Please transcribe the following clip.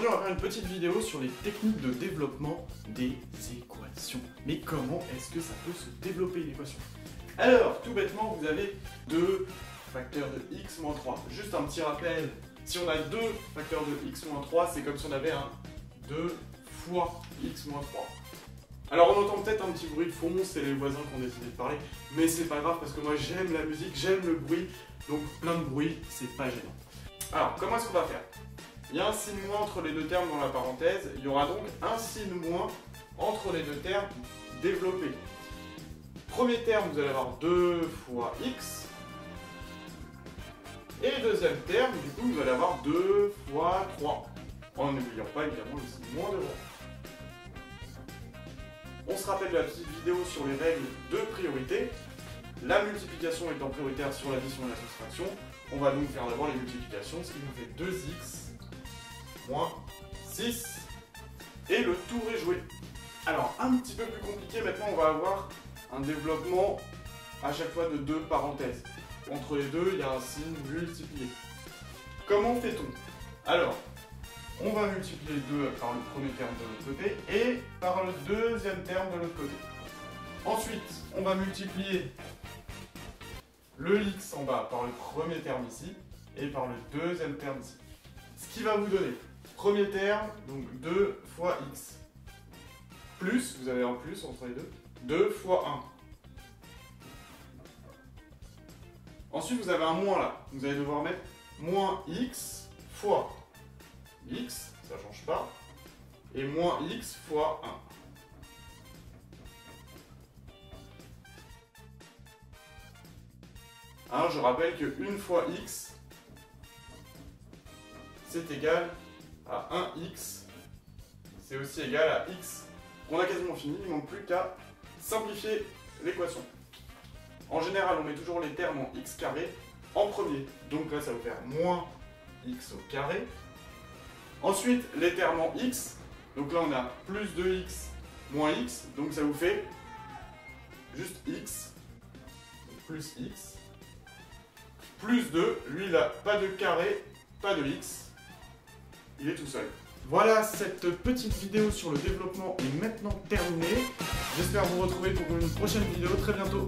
on va faire une petite vidéo sur les techniques de développement des équations. Mais comment est-ce que ça peut se développer une équation? Alors, tout bêtement, vous avez deux facteurs de x moins 3. Juste un petit rappel, si on a deux facteurs de x moins 3, c'est comme si on avait un 2 fois x moins 3. Alors on entend peut-être un petit bruit de fond, c'est les voisins qui ont décidé de parler, mais c'est pas grave parce que moi j'aime la musique, j'aime le bruit, donc plein de bruit, c'est pas gênant. Alors, comment est-ce qu'on va faire? Il y a un signe moins entre les deux termes dans la parenthèse, il y aura donc un signe moins entre les deux termes développés. Premier terme, vous allez avoir 2 fois x, et deuxième terme, du coup, vous allez avoir 2 fois 3, en n'oubliant pas évidemment le signe moins devant. On se rappelle de la petite vidéo sur les règles de priorité. La multiplication étant prioritaire sur l'addition et la soustraction, on va donc faire d'abord les multiplications, ce qui nous fait 2x moins 6, et le tour est joué. Alors, un petit peu plus compliqué, maintenant on va avoir un développement à chaque fois de deux parenthèses. Entre les deux, il y a un signe multiplié. Comment fait-on? Alors, on va multiplier 2 par le premier terme de l'autre côté et par le deuxième terme de l'autre côté. Ensuite, on va multiplier le x en bas par le premier terme ici et par le deuxième terme ici. Ce qui va vous donner, premier terme, donc 2 fois x, plus, vous avez un plus entre les deux, 2 fois 1. Ensuite, vous avez un moins là, vous allez devoir mettre moins x fois x, ça ne change pas, et moins x fois 1. Je rappelle que 1 fois x, c'est égal à 1x, c'est aussi égal à x. On a quasiment fini, il ne manque plus qu'à simplifier l'équation. En général, on met toujours les termes en x carré en premier, donc là ça va vous faire moins x au carré. Ensuite, les termes en x, donc là on a plus 2x moins x, donc ça vous fait juste x, plus x, plus 2, lui il n'a pas de carré, pas de x, il est tout seul. Voilà, cette petite vidéo sur le développement est maintenant terminée. J'espère vous retrouver pour une prochaine vidéo très bientôt.